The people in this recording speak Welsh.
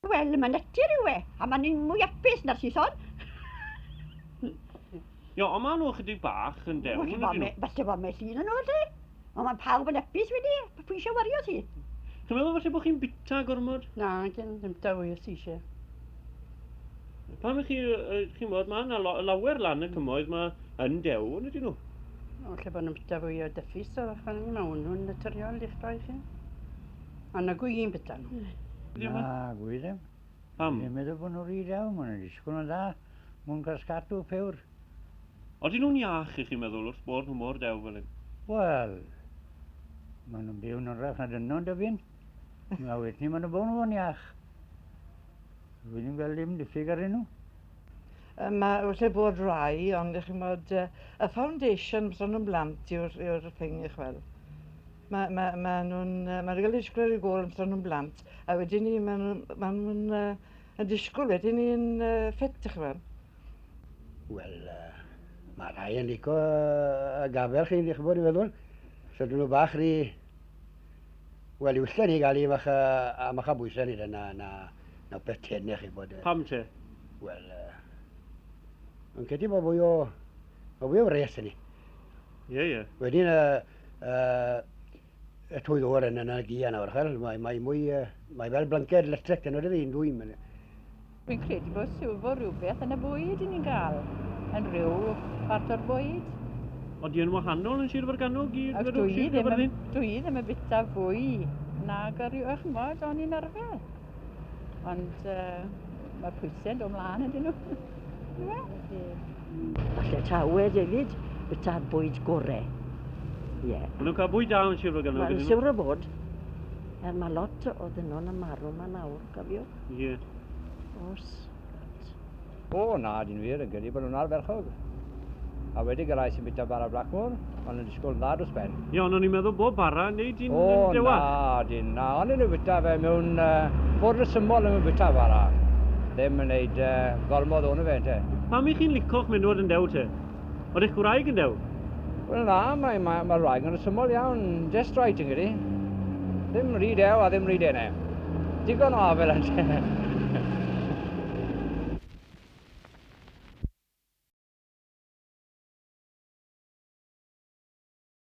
Wel, mae'n etir yw e, a mae'n un mwy apus na'r sison. Ie, ond maen nhw chydig bach yn dewn ydyn nhw. Falle bod me llun yn nhw ydy. Ond mae'n pawb yn apus wedi, pwy eisiau wario ti? Ti'n meddwl falle bod chi'n bita gormod? Na, ddim dawy os eisiau. Pam ych chi'n modd, mae yna lawer lan y cymoedd, mae yn dewn ydyn nhw. O, lle bod nhw'n bita fwy o dyffus o ddechrau ni, mae hwnnw'n naturiol i'ch rhoi chi. A na gwy un bita nhw. Na, gwy ddim. Pam? Dwi'n meddwl bod nhw'n rhy iawn, maen nhw'n disgwyl yn dda. Mwyn cael sgadw pewr. Odyn nhw'n iach i chi'n meddwl wrth bod nhw mor dew fel hyn? Wel, maen nhw'n byw nhw'n rhaid na dynno'n dyfyn. Mae wedyn ni maen nhw'n bod nhw'n iach. Fi ddim fel ddim diffyg ar nhw. Mae wrth bod rai, ond ych chi'n modd, y foundation bys nhw'n blant yw'r thing i'ch fel. Mae'n rhaid i disgwyl i'r gol bys nhw'n blant, a wedyn ni maen nhw'n disgwyl, wedyn ni'n ffit i'ch fel. Wel, mae rai yn licio y gafel chi'n eich bod i feddwl. So dyn nhw bach rhy... Wel, i wyllen ni gael i mach a bwysau ni na beth tennych i bod... Pam te? Wel, yn cedi bod fwy o res yn ni. Ie. Wedyn y twydd o'r yn yna gia nawr, mae fel blanced electric yn oed un dwy'n mynd. Dwi'n credu bod sylfo rhywbeth yn y bwyd i ni'n gael. Yn rhyw part o'r bwyd. Odi yn wahanol yn Sir Fyrganog i Dwi ddim yn bita fwy nag ar ryw echmod o'n i'n arfer. Ond mae pwysau'n dod mlaen ydyn nhw. Falle tawed hefyd, bita'r bwyd gorau. Ie. Maen nhw'n cael bwyd da yn Sir Fyrganog Mae'n ydyn nhw? siwr o bod. Mae lot o ddynol yn marw ma nawr, cofio. Ie. Os. O, na, di'n wir, yn gyda bod nhw'n arferchog. A wedi gael sy'n bita bara Blackmore, ond yn disgwyl yn dda dros ben. Ie, ond o'n i'n meddwl bod bara yn neud i'n O, dewa. na, ond yn nhw bita fe mewn bod y symol yn bita bara. Ddim yn neud gormod o'n y fe, te. Pam i chi'n lico'ch menwod yn dew te? Oedd eich gwraig yn dew? Wel na, mae rhaid yn y symol iawn, just right yn gyda. Ddim rhy dew a ddim rhy denau. Digon o afel yn te.